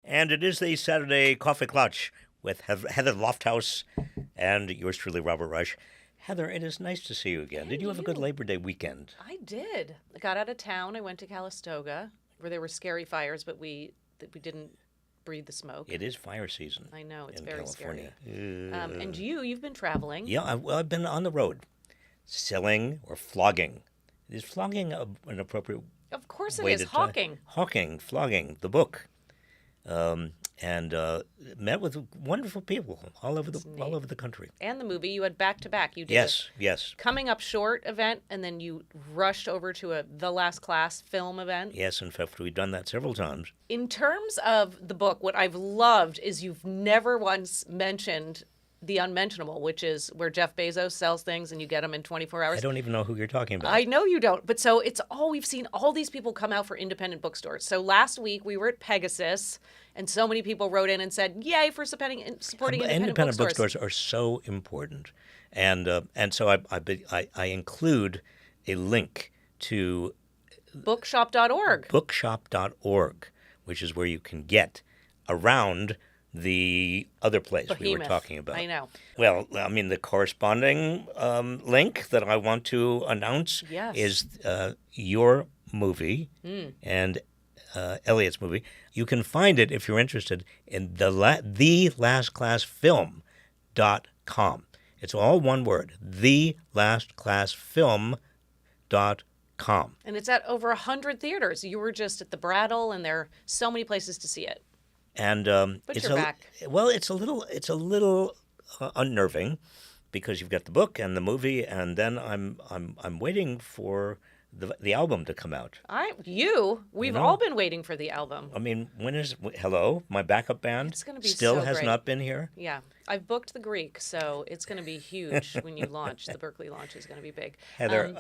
And it is the Saturday Coffee Klatch with Heather Lofthouse and yours truly, Robert Reich. Heather, it is nice to see you again. Did you have a good Labor Day weekend? I did. I got out of town. I went to Calistoga, where there were scary fires, but we didn't breathe the smoke. It is fire season. I know, it's in very California. scary. And you've been traveling. Yeah, I've been on the road, selling or flogging. Is flogging an appropriate Of course it way is. to Hawking. Hawking, flogging, the book. And met with wonderful people all over the country. And the movie. You had back-to-back. You did Yes. Coming Up Short event, and then you rushed over to The Last Class film event. Yes, in fact, we've done that several times. In terms of the book, what I've loved is you've never once mentioned the unmentionable, which is where Jeff Bezos sells things and you get them in 24 hours. I don't even know who you're talking about. I know you don't. But so we've seen all these people come out for independent bookstores. So last week we were at Pegasus and so many people wrote in and said, yay for supporting independent bookstores are so important. And so I include a link to bookshop.org. Bookshop.org, which is where you can get around the other place we were talking about. I know. Well, I mean, the corresponding link that I want to announce is your movie and Elliot's movie. You can find it, if you're interested, in thelastclassfilm.com. It's all one word, thelastclassfilm.com. And it's at over 100 theaters. You were just at the Brattle, and there are so many places to see it. And but it's you're back. Well, it's a little unnerving because you've got the book and the movie, and then I'm waiting for the album to come out. We've all been waiting for the album. I mean, when is Hello? My backup band it's gonna be still so has great. not been here. Yeah, I've booked the Greek, so it's going to be huge when you launch. The Berkeley launch is going to be big. Heather,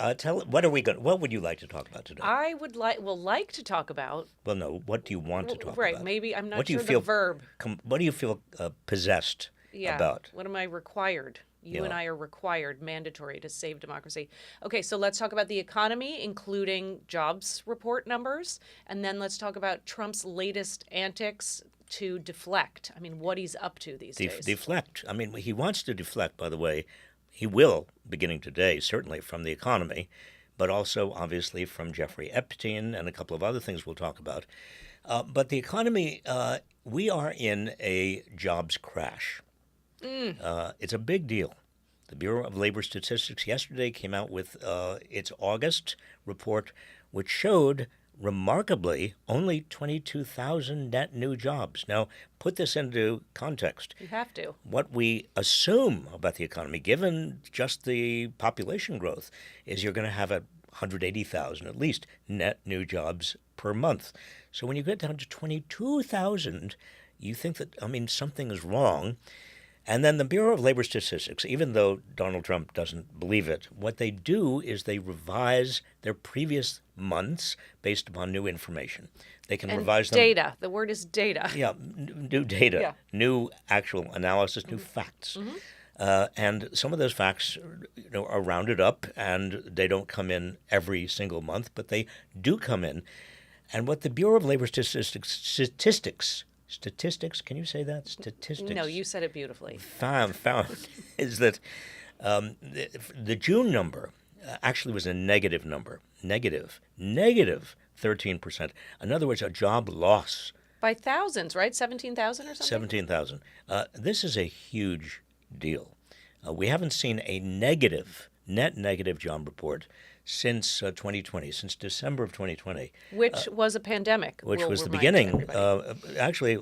what would you like to talk about today? I would like to talk about. Well, no. What do you want to talk about? Right, maybe I'm not what sure do you feel, the verb. What do you feel possessed about? What am I required? You and I are required, mandatory to save democracy. Okay, so let's talk about the economy, including jobs report numbers, and then let's talk about Trump's latest antics to deflect. I mean, what he's up to these days. Deflect. I mean, he wants to deflect, by the way. He will, beginning today, certainly from the economy, but also, obviously, from Jeffrey Epstein and a couple of other things we'll talk about. But the economy, we are in a jobs crash. It's a big deal. The Bureau of Labor Statistics yesterday came out with its August report, which showed, remarkably, only 22,000 net new jobs. Now, put this into context. You have to. What we assume about the economy, given just the population growth, is you're going to have 180,000 at least net new jobs per month. So when you get down to 22,000, you think that, something is wrong. And then the Bureau of Labor Statistics, even though Donald Trump doesn't believe it, what they do is they revise their previous months based upon new information. They can revise them. Data. The word is data. Yeah, new data, new actual analysis, new facts. And some of those facts are rounded up, and they don't come in every single month, but they do come in. And what the Bureau of Labor Statistics, can you say that? Statistics. No, you said it beautifully. Found is that the June number actually was a negative number, negative 13%. In other words, a job loss. By thousands, right? 17,000 or something? 17,000. This is a huge deal. We haven't seen a net negative job report since 2020, since December of 2020. Which was a pandemic. Which was the beginning. Actually,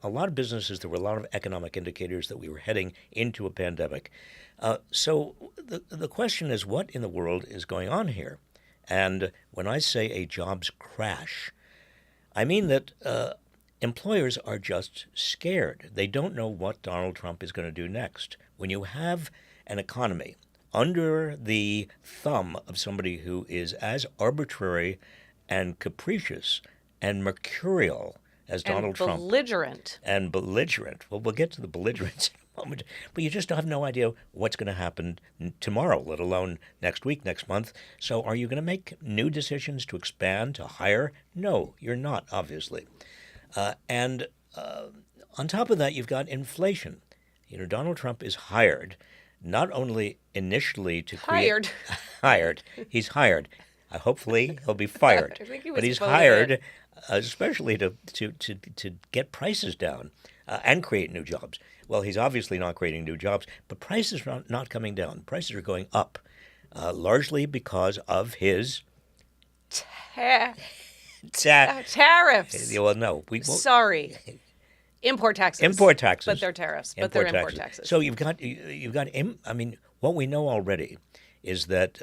a lot of businesses, there were a lot of economic indicators that we were heading into a pandemic. So the question is, what in the world is going on here? And when I say a jobs crash, I mean that employers are just scared. They don't know what Donald Trump is going to do next. When you have an economy under the thumb of somebody who is as arbitrary and capricious and mercurial as Donald Trump. And belligerent. Well, we'll get to the belligerence in a moment. But you just have no idea what's going to happen tomorrow, let alone next week, next month. So are you going to make new decisions to expand, to hire? No, you're not, obviously. And On top of that, you've got inflation. Donald Trump is hired not only initially to Hired. hired, he's hired. Hopefully, he'll be fired. I think he was But he's voted hired in. especially to get prices down and create new jobs. Well, he's obviously not creating new jobs, but prices are not coming down. Prices are going up, largely because of his Tariffs. well, no, we won't. Sorry. Import taxes. Import taxes. But they're tariffs. But they're import taxes. So I mean, what we know already is that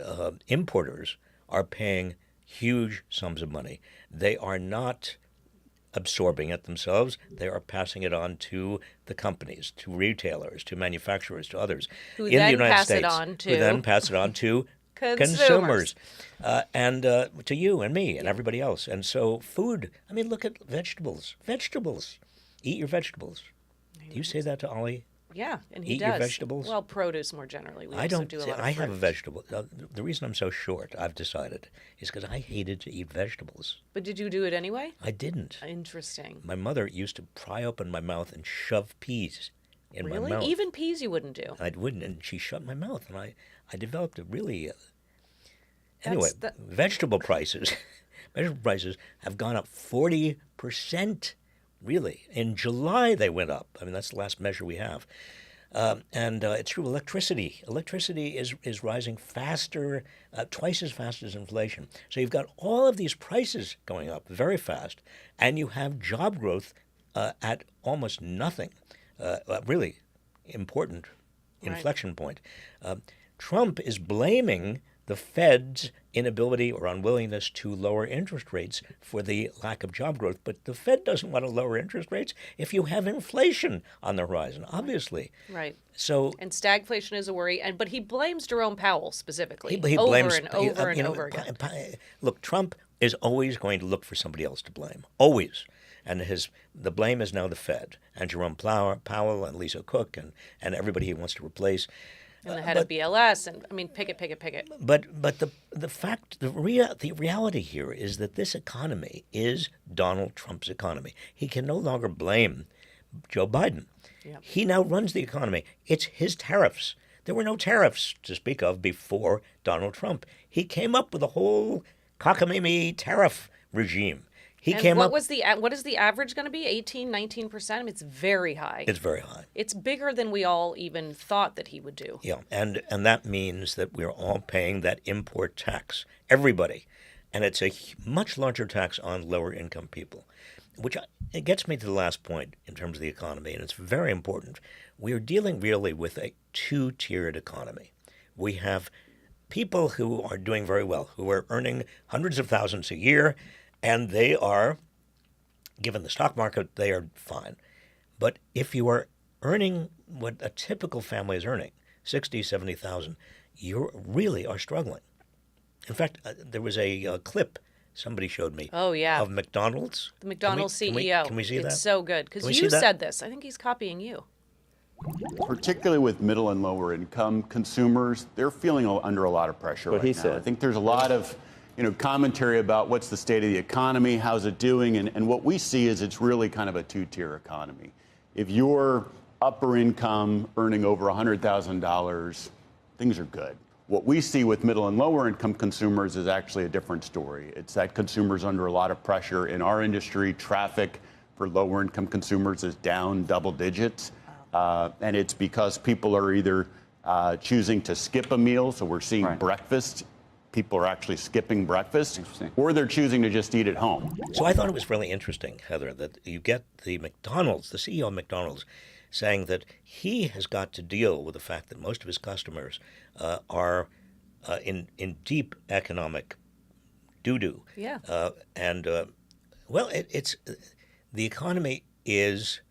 importers are paying huge sums of money. They are not absorbing it themselves. They are passing it on to the companies, to retailers, to manufacturers, to others Who in then the United pass it States. on to who then pass it on to consumers. and to you and me and everybody else. And so food, I mean, look at vegetables. Vegetables. Eat your vegetables. Do you say that to Ollie? Yeah, and he Eat does. your vegetables? Well, produce more generally. We I also don't. do a lot of I have a fruit. vegetable. The reason I'm so short, I've decided, is because I hated to eat vegetables. But did you do it anyway? I didn't. Interesting. My mother used to pry open my mouth and shove peas in my Really? mouth. Even peas you wouldn't do. I wouldn't, and she shut my mouth, and I developed a really. Anyway, That's vegetable prices, vegetable prices have gone up 40%. Really, in July they went up. I mean, that's the last measure we have. And it's true. Electricity is rising faster, twice as fast as inflation. So you've got all of these prices going up very fast, and you have job growth at almost nothing. Really important inflection point. Trump is blaming the Fed's inability or unwillingness to lower interest rates for the lack of job growth. But the Fed doesn't want to lower interest rates if you have inflation on the horizon, obviously. Right. So And stagflation is a worry, but he blames Jerome Powell specifically he over blames and over and over again. Look, Trump is always going to look for somebody else to blame, always. And the blame is now the Fed and Jerome Powell and Lisa Cook and everybody he wants to replace. And the head of BLS, and I mean, pick it. But the reality here is that this economy is Donald Trump's economy. He can no longer blame Joe Biden. Yep. He now runs the economy. It's his tariffs. There were no tariffs to speak of before Donald Trump. He came up with a whole cockamamie tariff regime. What is the average going to be? 18, 19%? I mean, it's very high. It's very high. It's bigger than we all even thought that he would do. Yeah, and that means that we're all paying that import tax, everybody. And it's a much larger tax on lower income people, it gets me to the last point in terms of the economy, and it's very important. We are dealing really with a two-tiered economy. We have people who are doing very well, who are earning hundreds of thousands a year, and they are, given the stock market, they are fine. But if you are earning what a typical family is earning, 60, 70,000, you really are struggling. In fact, there was a clip somebody showed me. Oh, yeah. Of McDonald's. The McDonald's CEO. Can we see that? It's so good. Because you said this. I think he's copying you. Particularly with middle and lower income consumers, they're feeling under a lot of pressure right now. I think there's a lot of commentary about what's the state of the economy, how's it doing, and what we see is it's really kind of a two-tier economy. If you're upper income, earning over $100,000, things are good. What we see with middle and lower income consumers is actually a different story. It's that consumers under a lot of pressure. In our industry, traffic for lower income consumers is down double digits. And it's because people are either choosing to skip a meal, so we're seeing breakfast. People are actually skipping breakfast, or they're choosing to just eat at home. So I thought it was really interesting, Heather, that you get the CEO of McDonald's, saying that he has got to deal with the fact that most of his customers are in deep economic doo-doo. Yeah. It's the economy is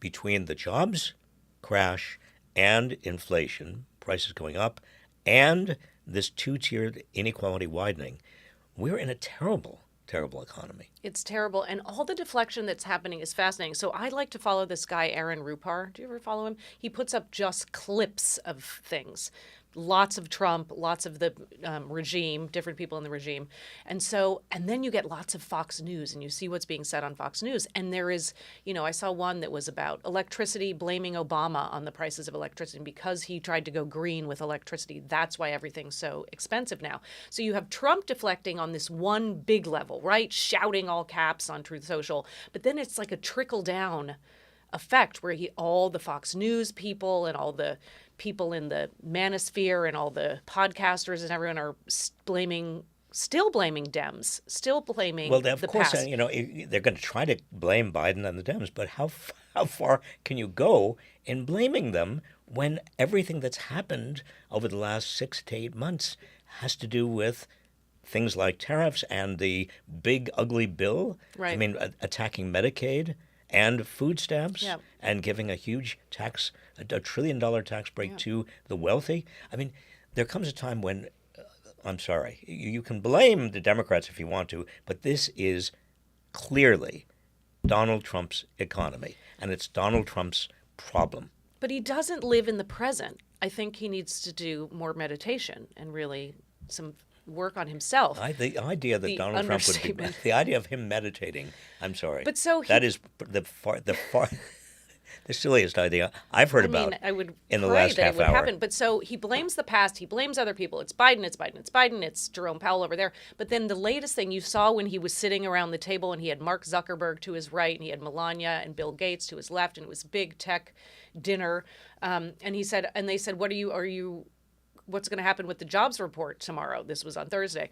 between the jobs crash and inflation, prices going up, and this two-tiered inequality widening. We're in a terrible, terrible economy. It's terrible. And all the deflection that's happening is fascinating. So I like to follow this guy, Aaron Rupar. Do you ever follow him? He puts up just clips of things. lots of Trump, lots of the regime, different people in the regime. And then you get lots of Fox News, and you see what's being said on Fox News. And there is, I saw one that was about electricity, blaming Obama on the prices of electricity. And because he tried to go green with electricity, that's why everything's so expensive now. So you have Trump deflecting on this one big level, right? Shouting all caps on Truth Social. But then it's like a trickle down effect where all the Fox News people and all the people in the manosphere and all the podcasters and everyone are still blaming Dems, still blaming well, of course, past. They're going to try to blame Biden and the Dems, but how far can you go in blaming them when everything that's happened over the last 6 to 8 months has to do with things like tariffs and the big ugly bill? Right. I mean, attacking Medicaid and food stamps, yeah, and giving a huge tax, a $1 trillion tax break to the wealthy. I mean, there comes a time when, I'm sorry, you can blame the Democrats if you want to, but this is clearly Donald Trump's economy, and it's Donald Trump's problem. But he doesn't live in the present. I think he needs to do more meditation and really some work on himself. The idea that Donald Trump would be, the idea of him meditating, I'm sorry, but so that is the silliest idea I've heard about in the last half hour. Happen. But so he blames the past, he blames other people. It's Biden, it's Biden, it's Biden, it's Jerome Powell over there. But then the latest thing you saw when he was sitting around the table and he had Mark Zuckerberg to his right and he had Melania and Bill Gates to his left, and it was big tech dinner. And they said, what's going to happen with the jobs report tomorrow? This was on Thursday.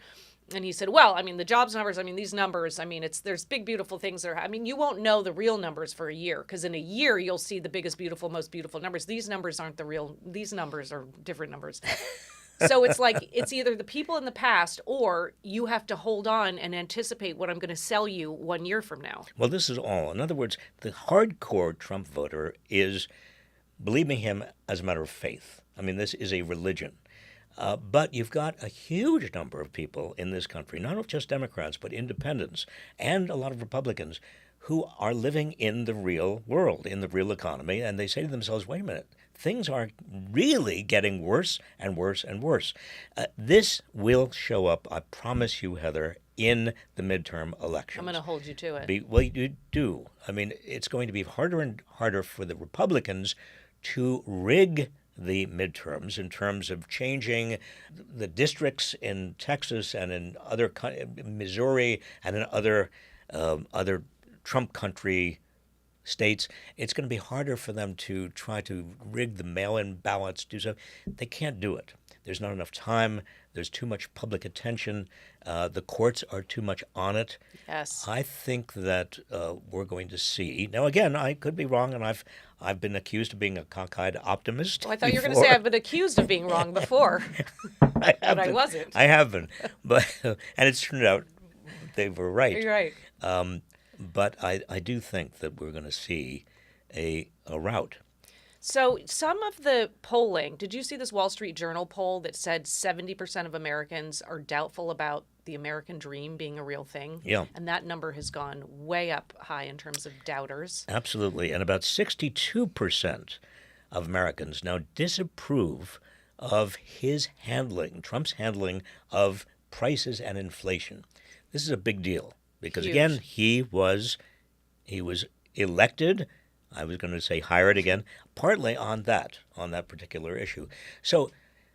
And he said, well, I mean, the jobs numbers, I mean, these numbers, I mean, there's big, beautiful things that are, I mean, you won't know the real numbers for a year, because in a year, you'll see the biggest, beautiful, most beautiful numbers. These numbers aren't the real, these numbers are different numbers. So it's like, it's either the people in the past, or you have to hold on and anticipate what I'm going to sell you 1 year from now. Well, this is all. In other words, the hardcore Trump voter is believing him as a matter of faith. I mean, this is a religion. But you've got a huge number of people in this country, not just Democrats, but independents and a lot of Republicans, who are living in the real world, in the real economy, and they say to themselves, wait a minute, things are really getting worse and worse and worse. This will show up, I promise you, Heather, in the midterm elections. I'm going to hold you to it. Well, you do. I mean, it's going to be harder and harder for the Republicans to rig the midterms in terms of changing the districts in Texas and in Missouri and in other Trump country states. It's going to be harder for them to try to rig the mail-in ballots, do so. They can't do it. There's not enough time. There's too much public attention. The courts are too much on it. Yes. I think that we're going to see. Now, again, I could be wrong, and I've been accused of being a cockeyed optimist. Well, I thought you were going to say I've been accused of being wrong before, but I wasn't. I have been, but and it's turned out they were right. You're right. But I do think that we're going to see a rout. So some of the polling, did you see this Wall Street Journal poll that said 70% of Americans are doubtful about the American dream being a real thing? Yeah. And that number has gone way up high in terms of doubters. Absolutely. And about 62% of Americans now disapprove of Trump's handling of prices and inflation. This is a big deal because, Huge. Again, he was elected, I was going to say hired again, partly on that particular issue. So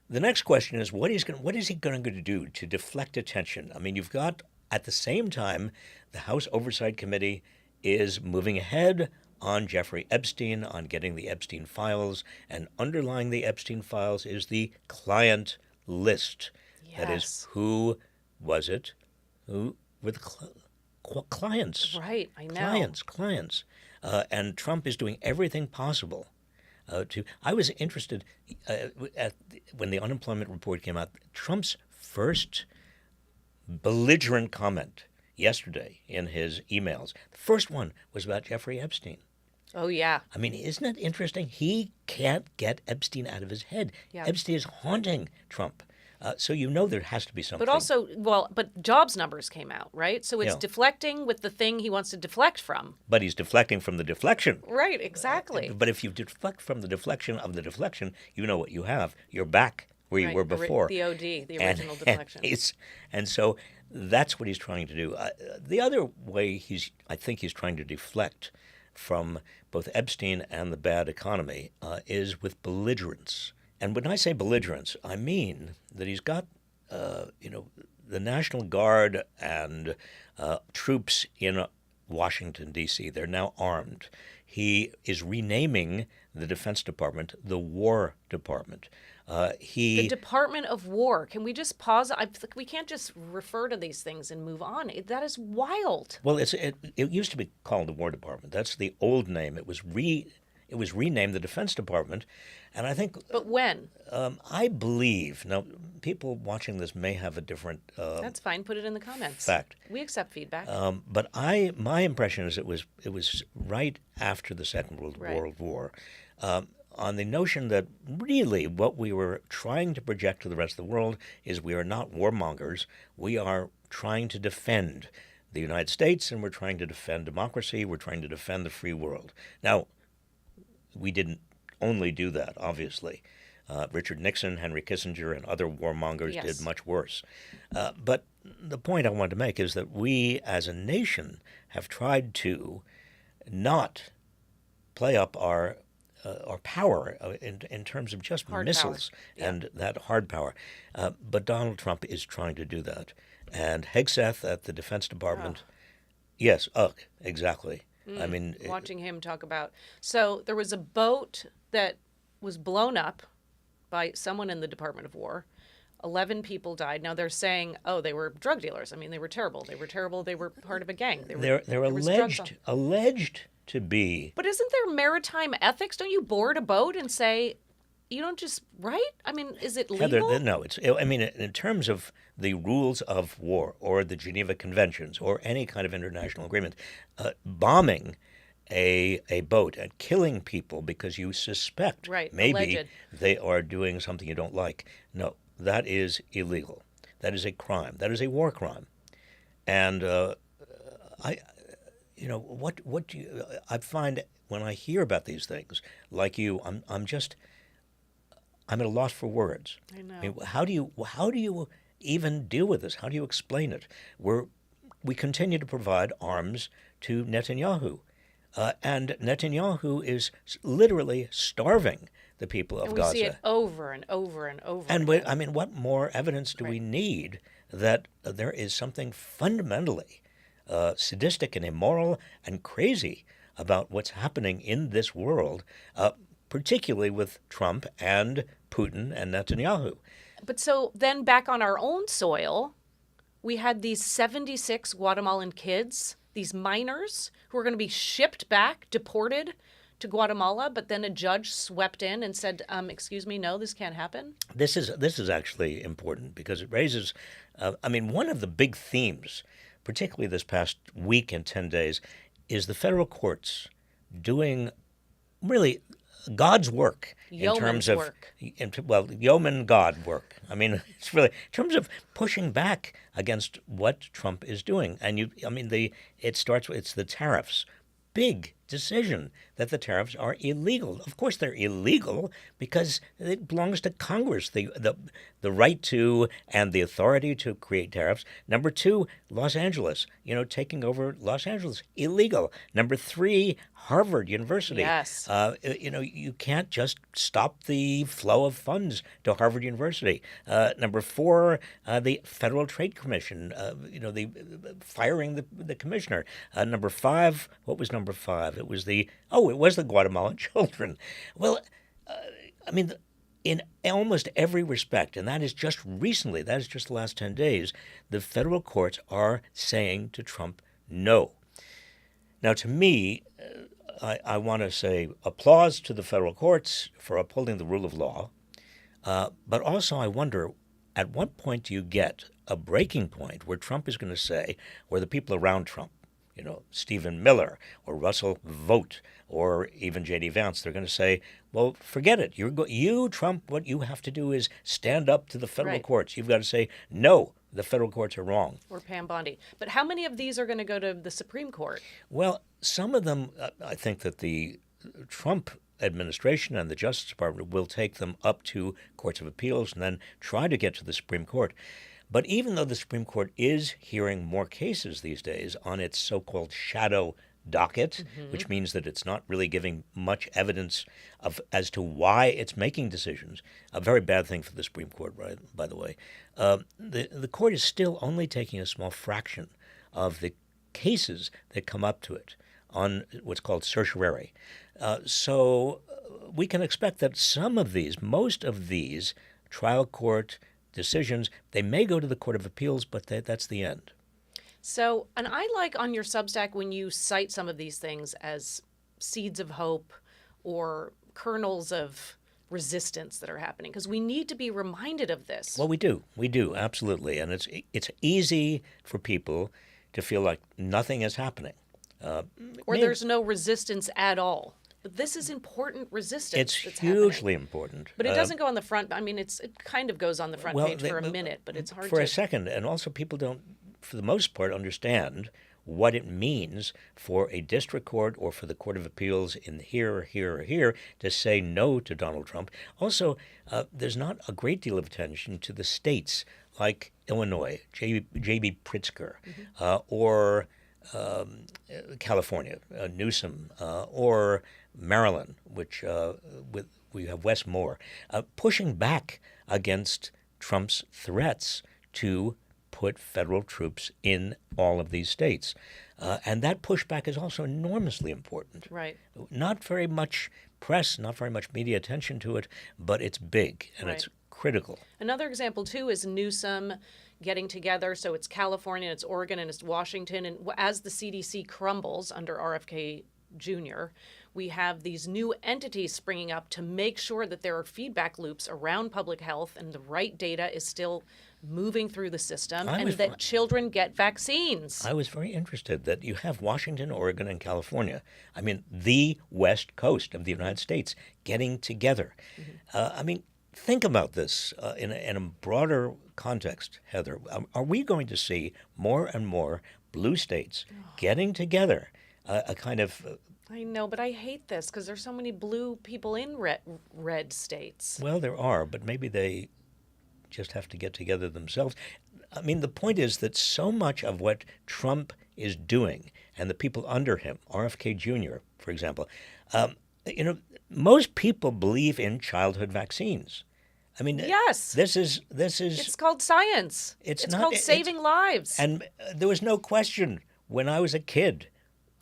the next question is, what is he going to do to deflect attention? I mean, you've got, at the same time, the House Oversight Committee is moving ahead on Jeffrey Epstein, on getting the Epstein files, and underlying the Epstein files is the client list. Yes. That is, who was it? Who were the clients? Right, I know. Clients. And Trump is doing everything possible I was interested when the unemployment report came out. Trump's first belligerent comment yesterday in his emails, the first one was about Jeffrey Epstein. Oh, yeah. I mean, isn't it interesting? He can't get Epstein out of his head. Yeah. Epstein is haunting Trump. So there has to be something. But also, but jobs numbers came out, right? So it's deflecting with the thing he wants to deflect from. But he's deflecting from the deflection. Right, exactly. But if you deflect from the deflection of the deflection, you know what you have. You're back we were before. The OD, the original deflection. And so that's what he's trying to do. The other way I think he's trying to deflect from both Epstein and the bad economy is with belligerence. And when I say belligerence, I mean that he's got, the National Guard and troops in Washington, D.C. They're now armed. He is renaming the Defense Department the War Department. The Department of War. Can we just pause? We can't just refer to these things and move on. That is wild. Well, it used to be called the War Department. That's the old name. It was renamed the Defense Department, and I think. But when? I believe now. People watching this may have a different. That's fine. Put it in the comments. Fact. We accept feedback. But my impression is it was right after the Second World War. On the notion that really what we were trying to project to the rest of the world is we are not warmongers. We are trying to defend the United States, and we're trying to defend democracy. We're trying to defend the free world. Now, we didn't only do that, obviously. Richard Nixon, Henry Kissinger, and other warmongers did much worse. But the point I want to make is that we as a nation have tried to not play up our power in terms of just hard missiles and that hard power. But Donald Trump is trying to do that. And Hegseth at the Defense Department, yes, exactly. I mean, watching him talk about. So there was a boat that was blown up by someone in the Department of War. 11 people died. Now they're saying, they were drug dealers. I mean, they were terrible. They were part of a gang. They're alleged to be. But isn't there maritime ethics? Don't you board a boat and say, you don't just, right? I mean, is it legal? Heather, no. In terms of the rules of war or the Geneva Conventions or any kind of international agreement, bombing a boat and killing people because you suspect maybe alleged. They are doing something you don't like. No, that is illegal. That is a crime. That is a war crime. And what do you? I find when I hear about these things, like you, I'm at a loss for words. I know. I mean, how do you even deal with this? How do you explain it? We continue to provide arms to Netanyahu, and Netanyahu is literally starving the people of Gaza. We see it over and over and over. And again. what more evidence do we need that there is something fundamentally sadistic and immoral and crazy about what's happening in this world, particularly with Trump and Putin and Netanyahu? But so then back on our own soil, we had these 76 Guatemalan kids, these minors, who were going to be shipped back, deported to Guatemala, but then a judge swept in and said, excuse me, no, this can't happen? This is actually important because it raises, one of the big themes, particularly this past week and 10 days, is the federal courts doing really God's work in terms of yeoman God work. I mean, it's really in terms of pushing back against what Trump is doing. And it's the tariffs. Big decision that the tariffs are illegal. Of course, they're illegal because it belongs to Congress, the right to and the authority to create tariffs. Number two, Los Angeles, taking over Los Angeles, illegal. Number three, Harvard University. Yes. You can't just stop the flow of funds to Harvard University. Number four, the Federal Trade Commission, the firing the commissioner. Number five, what was number five? It was the Guatemalan children. Well, in almost every respect, and that is just recently, that is just the last 10 days, the federal courts are saying to Trump, no. Now, to me, I want to say applause to the federal courts for upholding the rule of law, but also I wonder, at what point do you get a breaking point where Trump is going to say, or the people around Trump, Stephen Miller or Russell Vogt or even J.D. Vance, they're going to say, well, forget it. You, Trump, what you have to do is stand up to the federal courts. You've got to say, no, the federal courts are wrong. Or Pam Bondi. But how many of these are going to go to the Supreme Court? Well, some of them, I think that the Trump administration and the Justice Department will take them up to courts of appeals and then try to get to the Supreme Court. But even though the Supreme Court is hearing more cases these days on its so-called shadow docket, which means that it's not really giving much evidence as to why it's making decisions, a very bad thing for the Supreme Court, right, by the way, the court is still only taking a small fraction of the cases that come up to it on what's called certiorari. So we can expect that most of these trial court decisions, they may go to the Court of Appeals, but that's the end. So, and I like on your Substack when you cite some of these things as seeds of hope or kernels of resistance that are happening, because we need to be reminded of this. Well, we do, absolutely. And it's easy for people to feel like nothing is happening. Or there's no resistance at all. But this is important resistance. It's hugely important. But it doesn't go on the front. I mean, it kind of goes on the front page for a minute, but it's hard for a second. And also people don't, for the most part, understand what it means for a district court or for the Court of Appeals in here to say no to Donald Trump. Also, there's not a great deal of attention to the states like Illinois, J.B. Pritzker, or California, Newsom, or Maryland, which we have Wes Moore, pushing back against Trump's threats to put federal troops in all of these states. And that pushback is also enormously important. Right. Not very much press, not very much media attention to it, but it's big and it's critical. Another example, too, is Newsom getting together. So it's California, it's Oregon, and it's Washington. And as the CDC crumbles under RFK Jr., we have these new entities springing up to make sure that there are feedback loops around public health and the right data is still moving through the system and that children get vaccines. I was very interested that you have Washington, Oregon, and California. I mean, the West Coast of the United States getting together. I mean, think about this in a broader context, Heather. Are we going to see more and more blue states getting together, a kind of... I know, but I hate this because there's so many blue people in red states. Well, there are, but maybe they just have to get together themselves. I mean, the point is that so much of what Trump is doing and the people under him, RFK Jr., for example, most people believe in childhood vaccines. I mean, yes, this is. It's called science. It's called saving lives. And there was no question when I was a kid.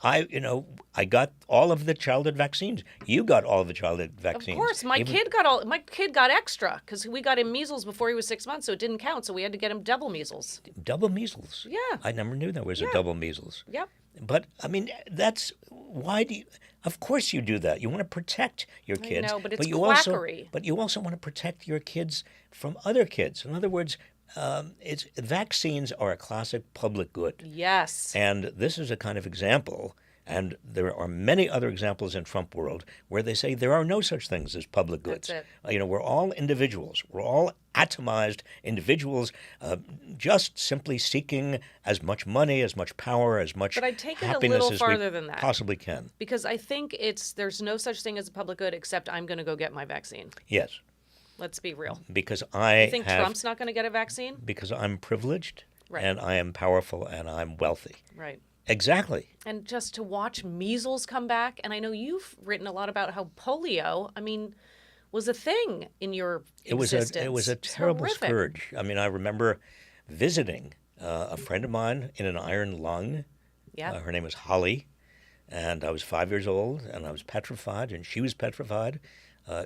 I got all of the childhood vaccines. You got all of the childhood vaccines. Of course, my kid got extra because we got him measles before he was 6 months, so it didn't count. So we had to get him double measles. Double measles? Yeah. I never knew there was a double measles. Yep. But I mean, why do you? Of course you do that. You want to protect your kids. I know, but it's quackery. But you also want to protect your kids from other kids. In other words, vaccines are a classic public good. Yes. And this is a kind of example, and there are many other examples in Trump world where they say there are no such things as public goods. That's it. We're all individuals. We're all atomized individuals, just simply seeking as much money, as much power, as much but I'd take it a happiness little as farther we than that. Possibly can. Because I think there's no such thing as a public good except I'm going to go get my vaccine. Yes. Let's be real. Because You think Trump's not going to get a vaccine? Because I'm privileged, right, and I am powerful, and I'm wealthy. Right. Exactly. And just to watch measles come back, and I know you've written a lot about how polio, was a thing in your existence. It was a terrible scourge. I mean, I remember visiting a friend of mine in an iron lung. Yeah. Her name was Holly, and I was 5 years old, and I was petrified, and she was petrified.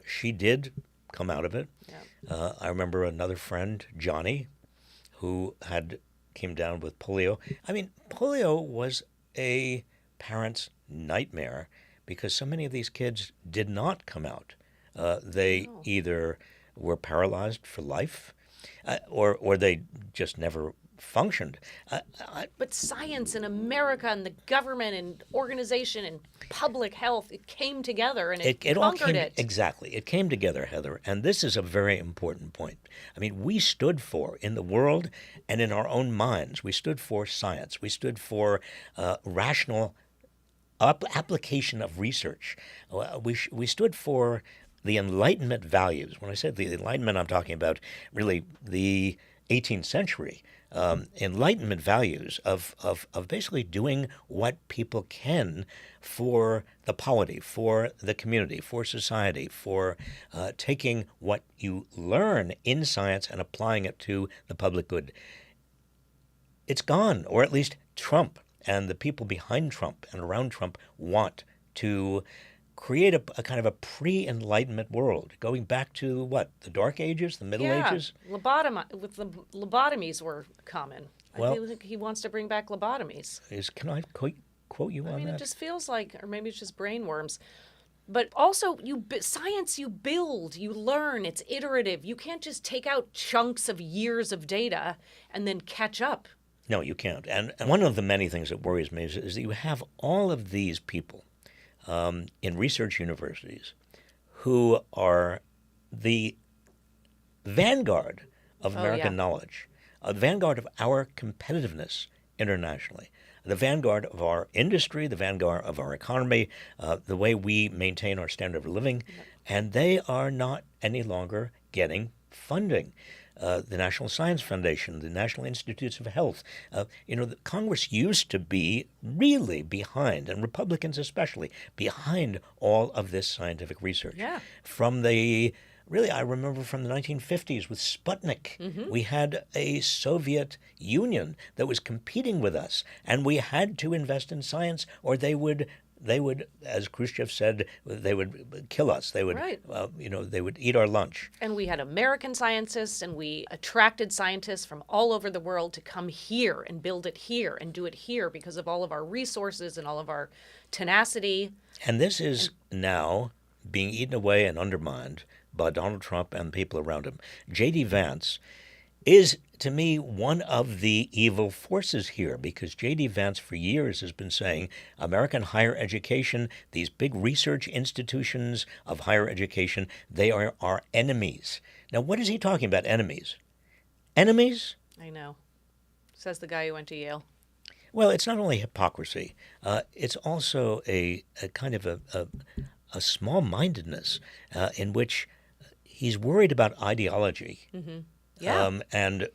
She did come out of it. Yeah. I remember another friend, Johnny, who came down with polio. I mean, polio was a parent's nightmare because so many of these kids did not come out. They either were paralyzed for life, or they just never functioned. But science in America and the government and organization and public health, it came together and it conquered it. Exactly. It came together, Heather. And this is a very important point. I mean, we stood for, in the world and in our own minds, we stood for science. We stood for rational application of research. We stood for the Enlightenment values. When I said the Enlightenment, I'm talking about really the 18th century Enlightenment values of basically doing what people can for the polity, for the community, for society, for taking what you learn in science and applying it to the public good. It's gone, or at least Trump and the people behind Trump and around Trump want to create a kind of a pre-Enlightenment world, going back to what, the Dark Ages, the Middle Ages? Lobotomies were common. Well, I feel like he wants to bring back lobotomies. Can I quote you on that? I mean, it just feels like, or maybe it's just brainworms. But also, science you build, you learn, it's iterative. You can't just take out chunks of years of data and then catch up. No, you can't. And one of the many things that worries me is that you have all of these people in research universities who are the vanguard of American knowledge, the vanguard of our competitiveness internationally, the vanguard of our industry, the vanguard of our economy, the way we maintain our standard of living, and they are not any longer getting funding. The National Science Foundation, the National Institutes of Health. The Congress used to be really behind, and Republicans especially, behind all of this scientific research. Yeah. I remember from the 1950s with Sputnik. Mm-hmm. We had a Soviet Union that was competing with us, and we had to invest in science or they would, as Khrushchev said, they would kill us. They would, they would eat our lunch. And we had American scientists, and we attracted scientists from all over the world to come here and build it here and do it here because of all of our resources and all of our tenacity. And this is now being eaten away and undermined by Donald Trump and people around him. J.D. Vance is, to me, one of the evil forces here, because J.D. Vance for years has been saying American higher education, these big research institutions of higher education, they are our enemies. Now, what is he talking about, enemies? Enemies? I know. Says the guy who went to Yale. Well, it's not only hypocrisy. It's also a kind of a small-mindedness in which he's worried about ideology. Mm-hmm. Yeah. And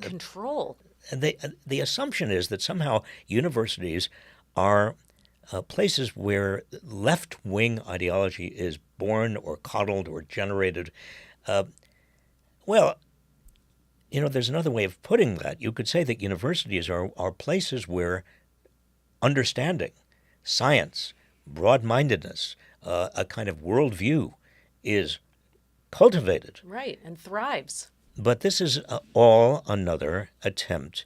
control. And the assumption is that somehow universities are places where left-wing ideology is born or coddled or generated. There's another way of putting that. You could say that universities are places where understanding, science, broad-mindedness, a kind of worldview is cultivated. Right, and thrives. But this is all another attempt.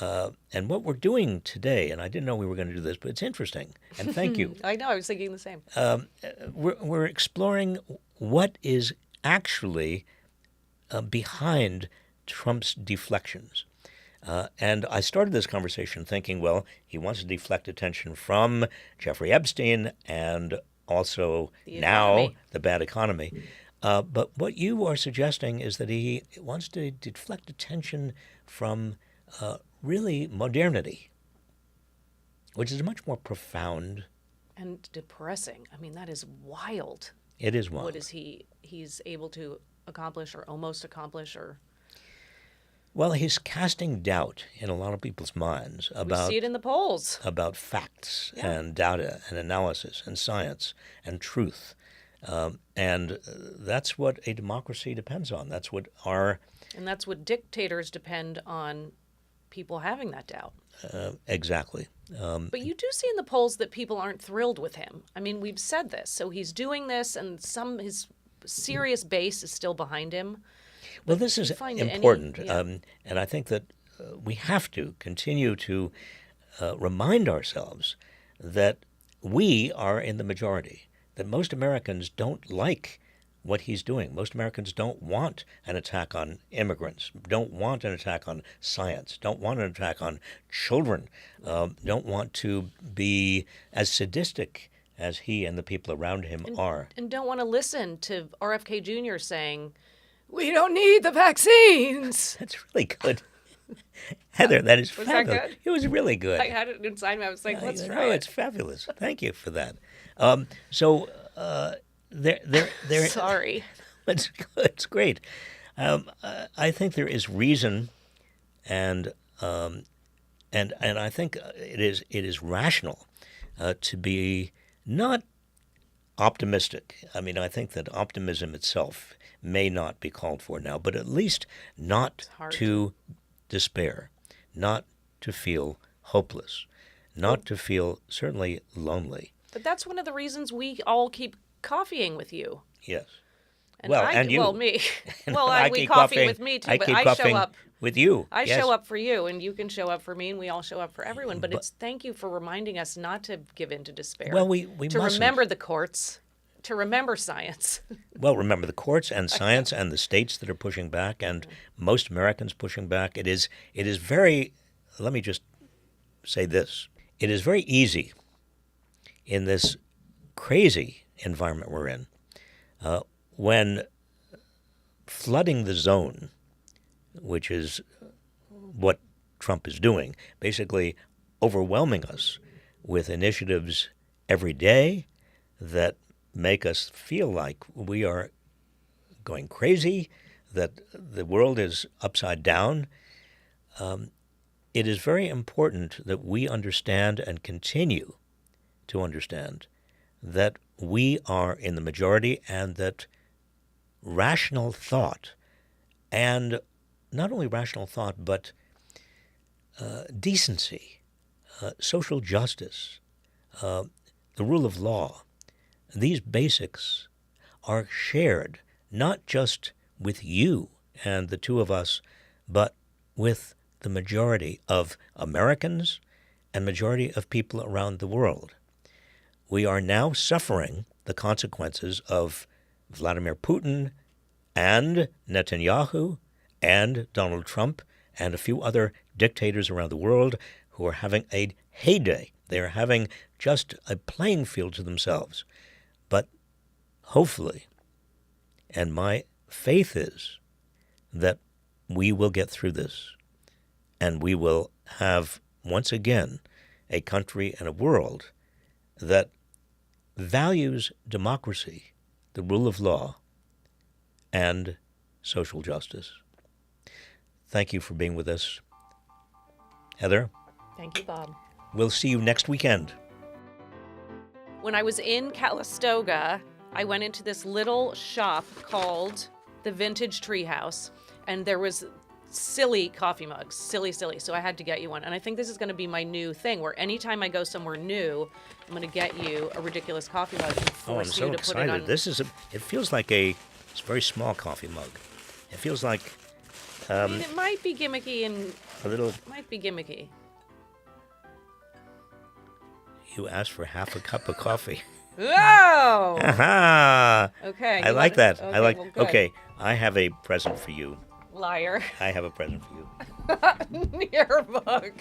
And what we're doing today, and I didn't know we were going to do this, but it's interesting, and thank you. I know, I was thinking the same. We're exploring what is actually behind Trump's deflections. And I started this conversation thinking, well, he wants to deflect attention from Jeffrey Epstein and also now the bad economy. But what you are suggesting is that he wants to deflect attention from really modernity, which is much more profound. And depressing. I mean, that is wild. It is wild. What is he's able to accomplish or almost accomplish or... Well, he's casting doubt in a lot of people's minds about... We see it in the polls. About facts and data and analysis and science and truth. And that's what a democracy depends on. That's what And that's what dictators depend on, people having that doubt. Exactly. But you do see in the polls that people aren't thrilled with him. I mean, we've said this. So he's doing this, and his serious base is still behind him. Well, this is important. And I think that we have to continue to remind ourselves that we are in the majority, that most Americans don't like what he's doing. Most Americans don't want an attack on immigrants, don't want an attack on science, don't want an attack on children, don't want to be as sadistic as he and the people around him are. And don't want to listen to RFK Jr. saying, we don't need the vaccines. That's really good. Heather, that is Was fabulous. that good? It was really good. I had it inside me. I was like, let's try Oh, it. it's fabulous. Thank you for that. There. Sorry. It's good. It's great. I think there is reason, and I think it is rational to be not optimistic. I mean, I think that optimism itself may not be called for now, but at least not to despair, not to feel hopeless, not to feel certainly lonely. But that's one of the reasons we all keep coffeeing with you. Yes. And and you. Well, me. Well, I we keep coffee coughing- with me too, I but keep I coughing show up. with you. I Yes. show up for you, and you can show up for me, and we all show up for everyone. But it's thank you for reminding us not to give in to despair. Well, we to mustn't. remember the courts, to remember science. Well, remember the courts and science and the states that are pushing back, and most Americans pushing back. It is very. Let me just say this: it is very easy in this crazy environment we're in, when flooding the zone, which is what Trump is doing, basically overwhelming us with initiatives every day that make us feel like we are going crazy, that the world is upside down. It is very important that we understand and continue to understand that we are in the majority and that rational thought, and not only rational thought, but decency, social justice, the rule of law, these basics are shared not just with you and the two of us, but with the majority of Americans and majority of people around the world. We are now suffering the consequences of Vladimir Putin and Netanyahu and Donald Trump and a few other dictators around the world who are having a heyday. They are having just a playing field to themselves. But hopefully, and my faith is that we will get through this and we will have once again a country and a world that values democracy, the rule of law, and social justice. Thank you for being with us, Heather. Thank you, Bob. We'll see you next weekend. When I was in Calistoga, I went into this little shop called the Vintage Treehouse, and there was silly coffee mugs, silly. So I had to get you one. And I think this is going to be my new thing, where anytime I go somewhere new, I'm going to get you a ridiculous coffee mug and force I'm so you to excited. put it on. This is it feels like a very small coffee mug. It feels like I mean, it might be gimmicky and a little. might be gimmicky. You asked for half a cup of coffee. Oh! Aha! Okay. I like that. Okay, I like. well, good. Okay, I have a present for you. Liar. I have a present for you. Your mug.